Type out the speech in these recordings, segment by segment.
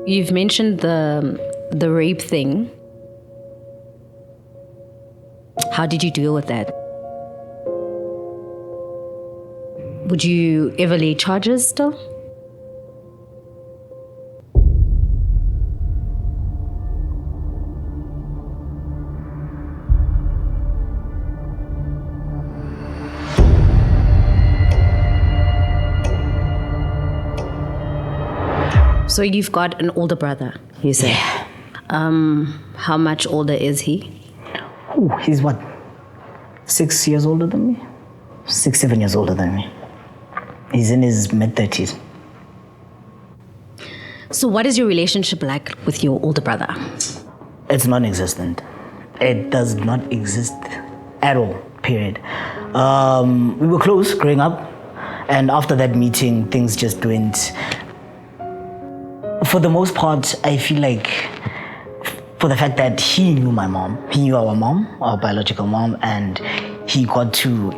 You've mentioned the rape thing. How did you deal with that? Would you ever lay charges still? So you've got an older brother, you say? Yeah. How much older is he? Ooh, he's what? 6 years older than me? 6, 7 years older than me. He's in his mid-30s. So what is your relationship like with your older brother? It's non-existent. It does not exist at all, period. We were close growing up, and after that meeting, things just went... For the most part, I feel like for the fact that he knew my mom, he knew our mom, our biological mom, and he got to,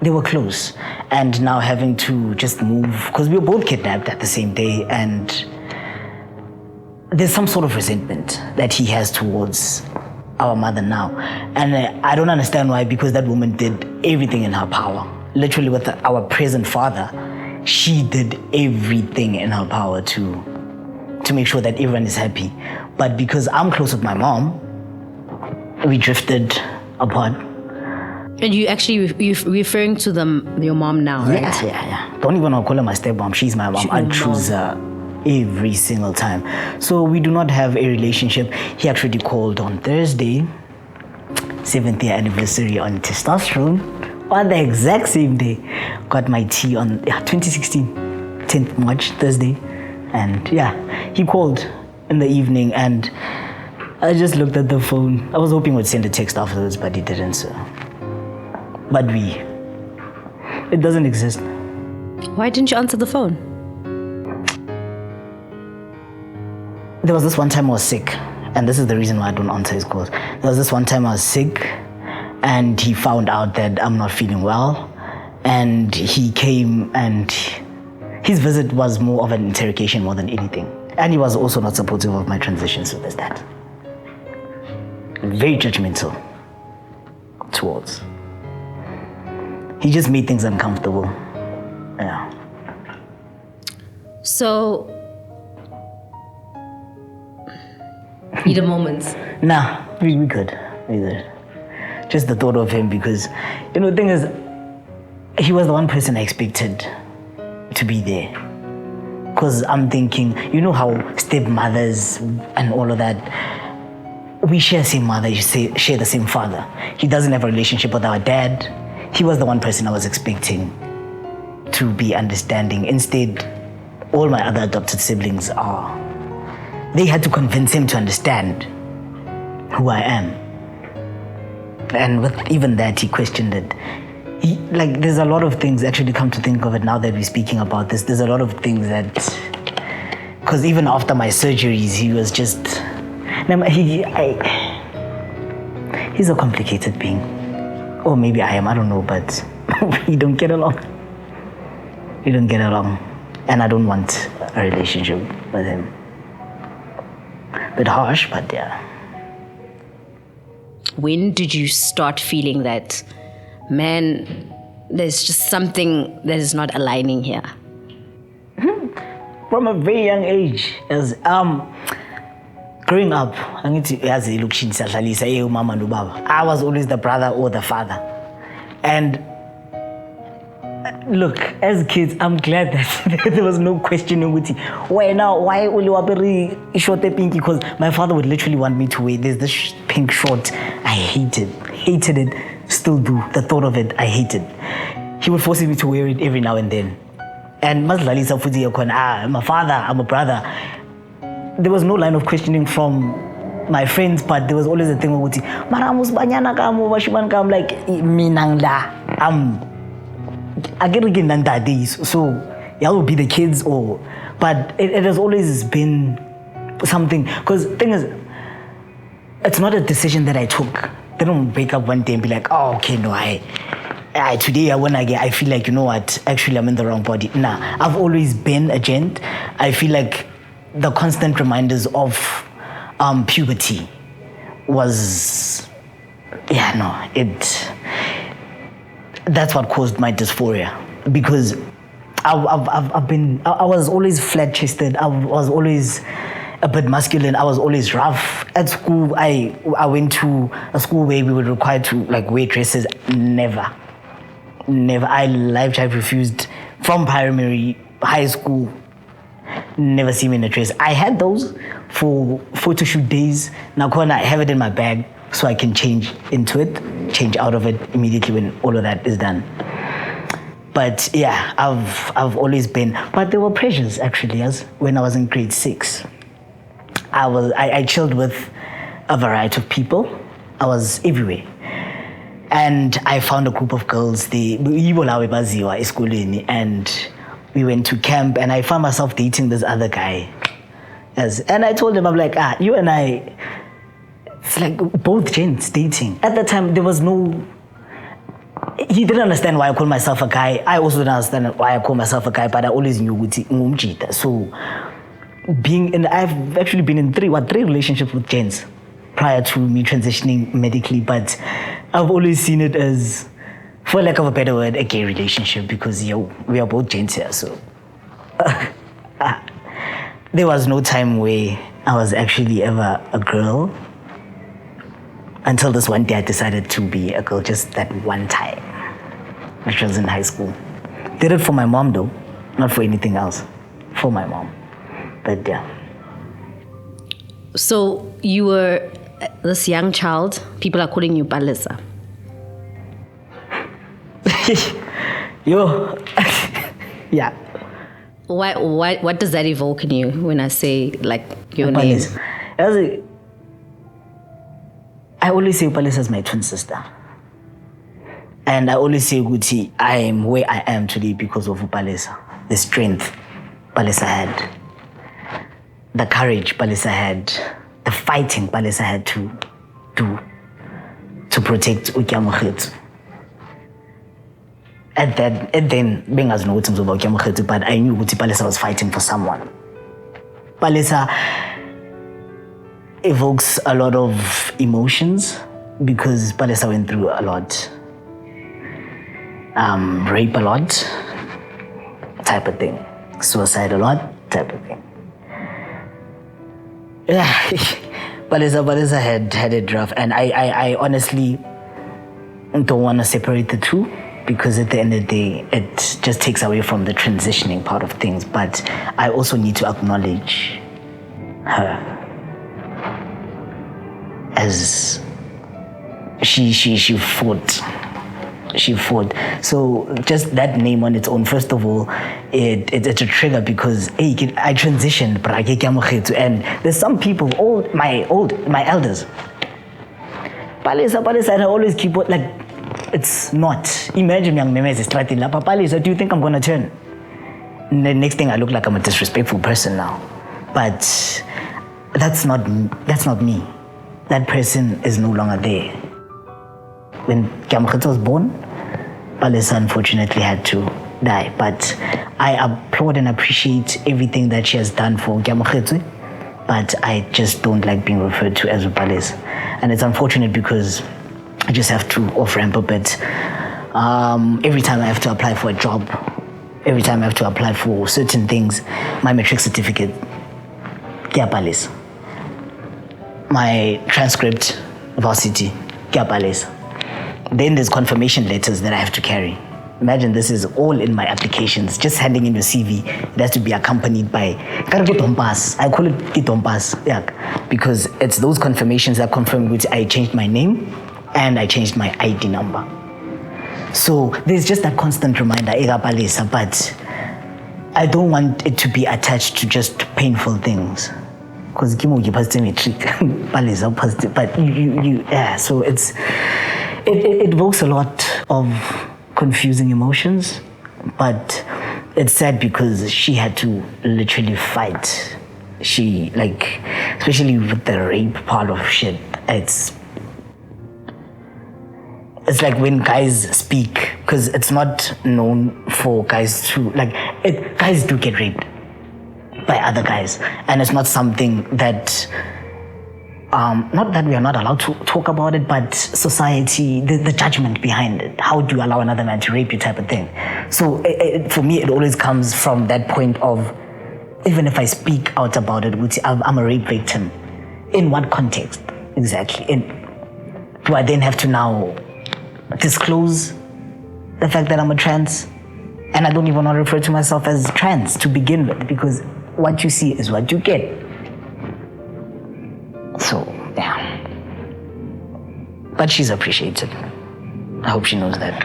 they were close. And now having to just move, because we were both kidnapped at the same day, and there's some sort of resentment that he has towards our mother now. And I don't understand why, because that woman did everything in her power. Literally with our present father, she did everything in her power to make sure that everyone is happy. But because I'm close with my mom, we drifted apart. And you actually, you're referring to your mom now, right? Yeah. Don't even call her my stepmom. She's my mom. I choose her every single time. So we do not have a relationship. He actually called on Thursday, 7th year anniversary on testosterone, on the exact same day. Got my tea on 2016, 10th March, Thursday. And he called in the evening, and I just looked at the phone. I was hoping we'd send a text afterwards, but he didn't. So. But it doesn't exist. Why didn't you answer the phone? There was this one time I was sick, and this is the reason why I don't answer his calls. There was this one time I was sick, and he found out that I'm not feeling well, and he came, and his visit was more of an interrogation more than anything. And he was also not supportive of my transition, so there's that. Very judgmental towards. He just made things uncomfortable. Yeah. So, need a moment. Nah, we could. Just the thought of him, because, the thing is, he was the one person I expected to be there. Because I'm thinking, how stepmothers and all of that, we share the same mother, share the same father. He doesn't have a relationship with our dad. He was the one person I was expecting to be understanding. Instead, all my other adopted siblings they had to convince him to understand who I am. And with even that, he questioned it. There's a lot of things, actually, come to think of it now that we're speaking about this, there's a lot of things that, because even after my surgeries, he was just, he's a complicated being. Or maybe I am, I don't know, but we don't get along. And I don't want a relationship with him. Bit harsh, but yeah. When did you start feeling that, man, there's just something that is not aligning here? From a very young age, as growing up, I was always the brother or the father. And look, as kids, I'm glad that there was no questioning with why only waperi short pinky, because my father would literally want me to wear this pink short. I hated it, still do. The thought of it, I hated. He would force me to wear it every now and then. And I'm a father, I'm a brother. There was no line of questioning from my friends, but there was always a thing of Maramus banyana kamu, washiman kam, like minangla. I get again days, so y'all will be the kids, but it has always been something. Because the thing is, it's not a decision that I took. They don't wake up one day and be like, oh, okay, no, today I feel like, actually I'm in the wrong body. Nah, I've always been a gent. I feel like the constant reminders of puberty was, that's what caused my dysphoria, because I was always flat-chested. I was always a bit masculine. I was always rough. At school, I went to a school where we were required to wear dresses. Never. I refused from primary, high school. Never see me in a dress. I had those for photo shoot days. Now I have it in my bag so I can change out of it immediately when all of that is done. But yeah, I've always been. But there were pressures actually. As when I was in grade 6, I chilled with a variety of people. I was everywhere, and I found a group of girls. And we went to camp, and I found myself dating this other guy. And I told him, I'm like, you and I, it's like both gents dating. At that time, there was no. He didn't understand why I call myself a guy. I also didn't understand why I call myself a guy, but I always knew Ngumjita. So I've actually been in three relationships with gents prior to me transitioning medically, but I've always seen it as, for lack of a better word, a gay relationship, because we are both gents here. So there was no time where I was actually ever a girl until this one day I decided to be a girl, just that one time, which was in high school. Did it for my mom though, not for anything else, for my mom. But yeah. So you were this young child, people are calling you Palesa. Yo. Yeah. What does that evoke in you when I say your name? I always say Palesa is my twin sister. And I always say Guti, I am where I am today because of Palesa. The strength Palesa had. The courage Palesa had. The fighting Palesa had to protect Ukiamukhetu. And then being as no terms about Ukiamukhetu, but I knew Guti Palesa was fighting for someone. Palesa evokes a lot of emotions because Palesa went through a lot. Rape a lot, type of thing. Suicide a lot, type of thing. Yeah, Palesa had it rough, and I honestly don't want to separate the two, because at the end of the day, it just takes away from the transitioning part of things. But I also need to acknowledge her as she fought. She fought. So just that name on its own, first of all, it's a trigger, because I transitioned, and there's some people, my elders, Palesa, and I always keep it's not. Imagine young memes strategy. Palesa, do you think I'm gonna turn? And the next thing I look like I'm a disrespectful person now. But that's not me. That person is no longer there. When Kiamukhetu was born, Palesa unfortunately had to die. But I applaud and appreciate everything that she has done for Kiamukhetu, but I just don't like being referred to as Palesa. And it's unfortunate because I just have to off-ramp a bit. Every time I have to apply for a job, every time I have to apply for certain things, my matric certificate, Palesa. My transcript, varsity, Palesa. Then there's confirmation letters that I have to carry. Imagine this is all in my applications. Just handing in your CV, it has to be accompanied by I call it Kitompas, yeah, because it's those confirmations that confirm which I changed my name and I changed my ID number. So there's just that constant reminder, Palesa, but I don't want it to be attached to just painful things. Because Palesa positive, but yeah. So it evokes a lot of confusing emotions, but it's sad because she had to literally fight. She especially with the rape part of shit. It's like when guys speak, because it's not known for guys to guys do get raped, by other guys. And it's not something that, not that we are not allowed to talk about it, but society, the judgment behind it. How do you allow another man to rape you type of thing? So for me, it always comes from that point of, even if I speak out about it, I'm a rape victim. In what context exactly? Do I then have to now disclose the fact that I'm a trans? And I don't even want to refer to myself as trans to begin with, because what you see is what you get. So, yeah. But she's appreciated. I hope she knows that.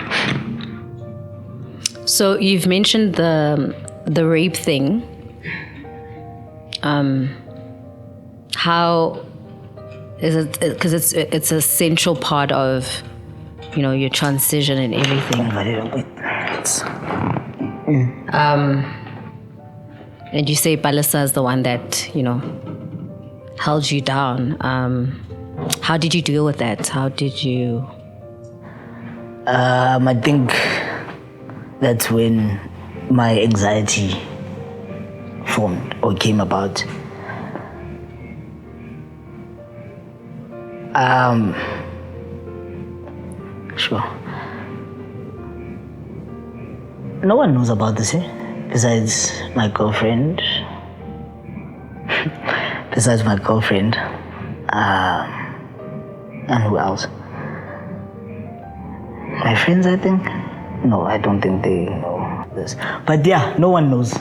So you've mentioned the rape thing. How is it? Because it's an essential part of, your transition and everything. And you say Palisa is the one that, held you down. How did you deal with that? How did you... I think that's when my anxiety formed or came about. Sure. No one knows about this, besides my girlfriend. And who else? My friends, I think. No, I don't think they know this. But yeah, no one knows.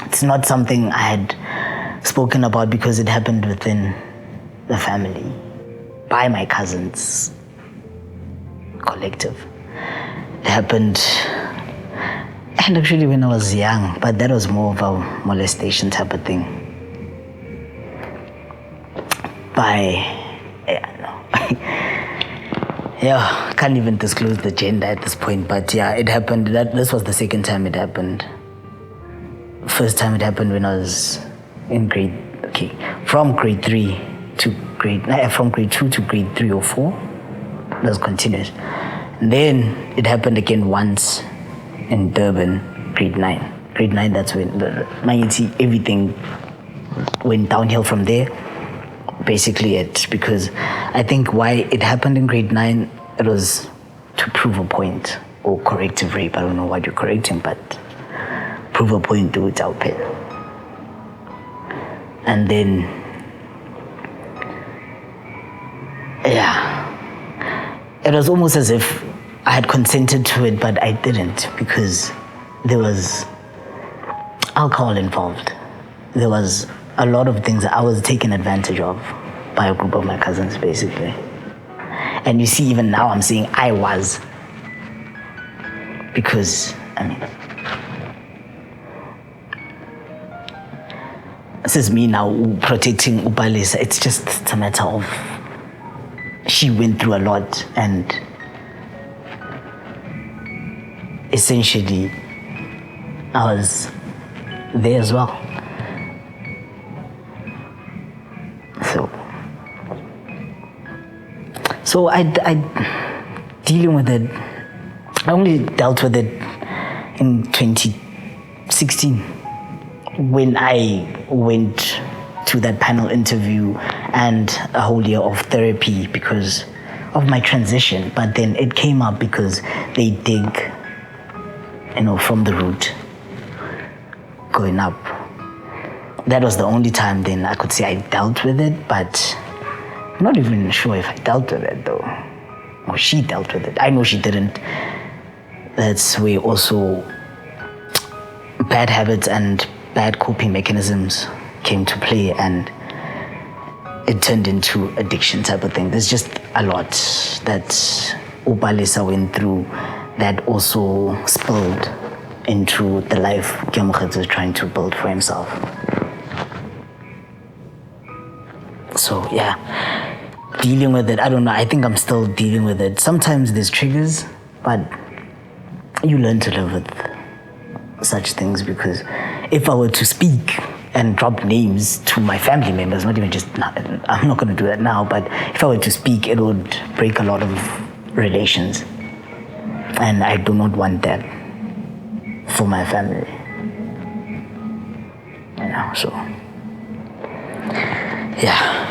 It's not something I had spoken about because it happened within the family, by my cousins collective. It happened, and actually when I was young, but that was more of a molestation type of thing. Yeah, can't even disclose the gender at this point, but yeah, it happened. This was the second time it happened. First time it happened when I was in from grade 2 to grade 3 or 4. That was continuous. And then it happened again once in Durban, grade 9. Grade 9, that's when everything went downhill from there. Basically because I think why it happened in grade 9, it was to prove a point, or corrective rape. I don't know what you're correcting, but prove a point to it out there. And then, yeah, it was almost as if I had consented to it, but I didn't, because there was alcohol involved. There was a lot of things that I was taken advantage of by a group of my cousins, basically. And you see, even now I'm saying I was, because, this is me now protecting Upalisa. It's a matter of, she went through a lot, and essentially I was there as well. So I dealing with it, I only dealt with it in 2016 when I went to that panel interview and a whole year of therapy because of my transition. But then it came up because they dig, from the root going up. That was the only time then I could say I dealt with it, but I'm not even sure if I dealt with it though, or she dealt with it. I know she didn't. That's where also bad habits and bad coping mechanisms came to play, and it turned into addiction type of thing. There's just a lot that Upalisa went through that also spilled into the life Kiamukhatsu is trying to build for himself. So yeah, dealing with it, I don't know, I think I'm still dealing with it. Sometimes there's triggers, but you learn to live with such things, because if I were to speak and drop names to my family members, I'm not going to do that now, but if I were to speak, it would break a lot of relations. And I do not want that for my family. So, yeah.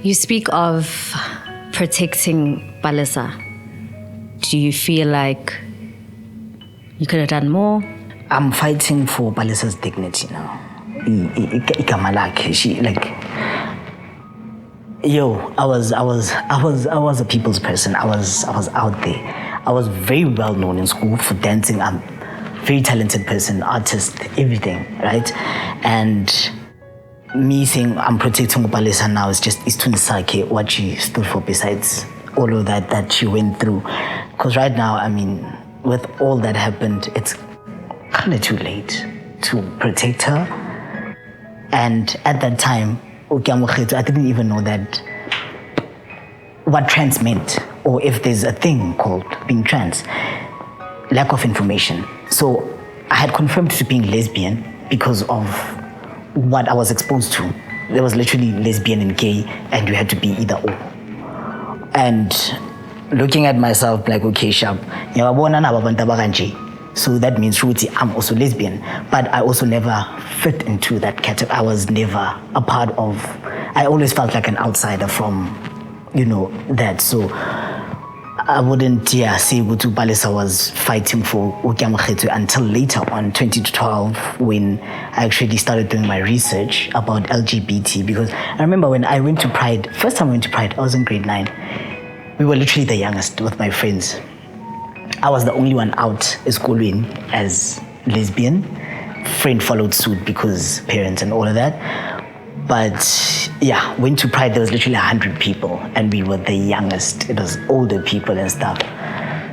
You speak of protecting Palesa. Do you feel like you could have done more? I'm fighting for Palesa's dignity now. Igama lakhe, she like, yo, I was a people's person. I was out there. I was very well known in school for dancing. I'm a very talented person, artist, everything, right? And me saying I'm protecting Palesa now is to Nisake what she stood for besides all of that she went through. Because right now, I mean, with all that happened, it's kind of too late to protect her. And at that time, I didn't even know that what trans meant, or if there's a thing called being trans. Lack of information. So I had confirmed to being lesbian because of what I was exposed to. There was literally lesbian and gay, and you had to be either or. And looking at myself like, okay, sharp, so that means I'm also lesbian, but I also never fit into that category. I was never a part of, I always felt like an outsider from, that. So I wouldn't say Gutu Palesa was fighting for Ukiamukhetu until later on, 2012, when I actually started doing my research about LGBT. Because I remember when I went to Pride, first time I went to Pride, I was in grade 9. We were literally the youngest with my friends. I was the only one out schooling as lesbian. Friend followed suit because parents and all of that. But yeah, went to Pride, there was literally 100 people and we were the youngest. It was older people and stuff.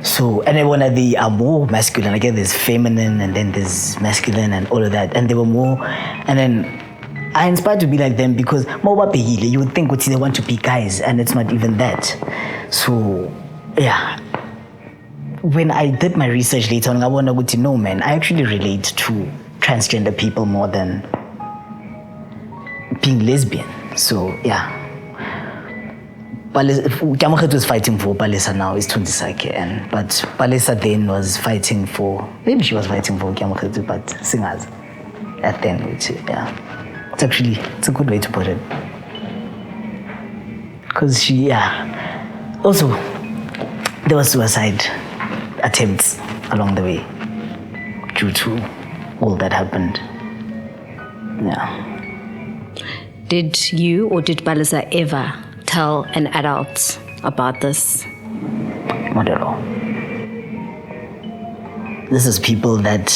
So, and then they are more masculine. Again, there's feminine and then there's masculine and all of that. And they were more, and then I inspired to be like them because you would think they want to be guys and it's not even that. So, yeah. When I did my research later on, I wanted to know, man, I actually relate to transgender people more than being lesbian. So, yeah. Kiamukhetu is fighting for Palesa now, is Tundisake. But Palesa then was fighting for, maybe she was fighting for Kiamukhetu, but singers at the end, which, yeah. It's a good way to put it. Because she, yeah. Also, there was suicide attempts along the way due to all that happened. Yeah. Did you or did Palesa ever tell an adult about this? Not at all. This is people that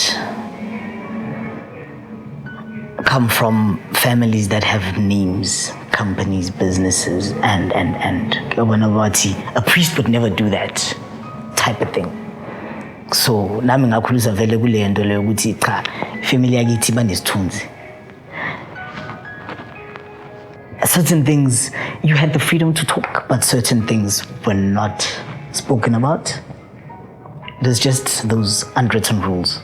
come from families that have names, companies, businesses, and a priest would never do that type of thing. So nami ngakhuluza vele kule nto leyo ukuthi cha family yakithi banesithunzi. Certain things you had the freedom to talk, but certain things were not spoken about. There's just those unwritten rules.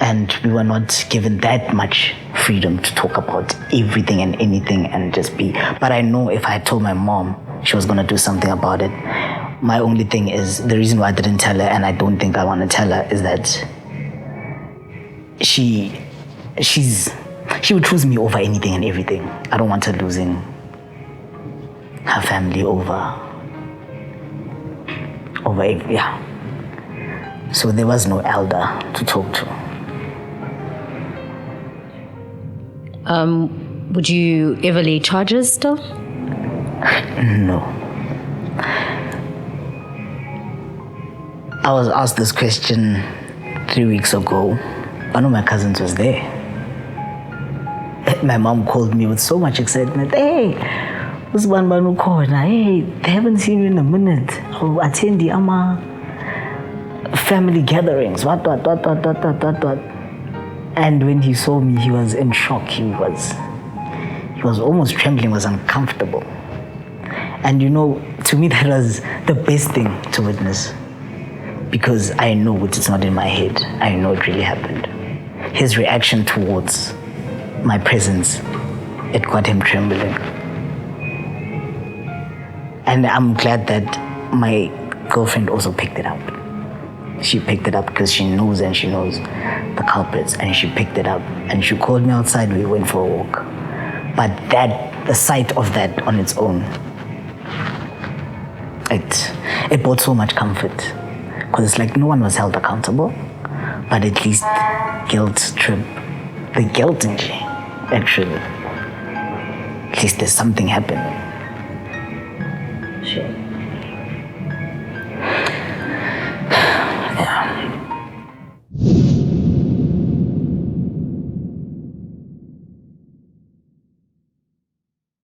And we were not given that much freedom to talk about everything and anything and just be. But I know if I had told my mom she was gonna do something about it, my only thing is, the reason why I didn't tell her, and I don't think I want to tell her, is that she would choose me over anything and everything. I don't want her losing her family over yeah. So there was no elder to talk to. Would you ever lay charges still? No. I was asked this question 3 weeks ago. One of my cousins was there. My mom called me with so much excitement. Hey, this one Banu called. Hey, they haven't seen you in a minute. I'll attend the family gatherings. What. And when he saw me, he was in shock. He was almost trembling, was uncomfortable. And to me that was the best thing to witness. Because I know it's not in my head. I know it really happened. His reaction towards my presence, it got him trembling. And I'm glad that my girlfriend also picked it up. She picked it up because she knows the culprits, and she picked it up and she called me outside. We went for a walk. But the sight of that on its own, it brought so much comfort, because it's like no one was held accountable, but at least guilt trip, the guilt in G, actually. At least there's something happening. Sure.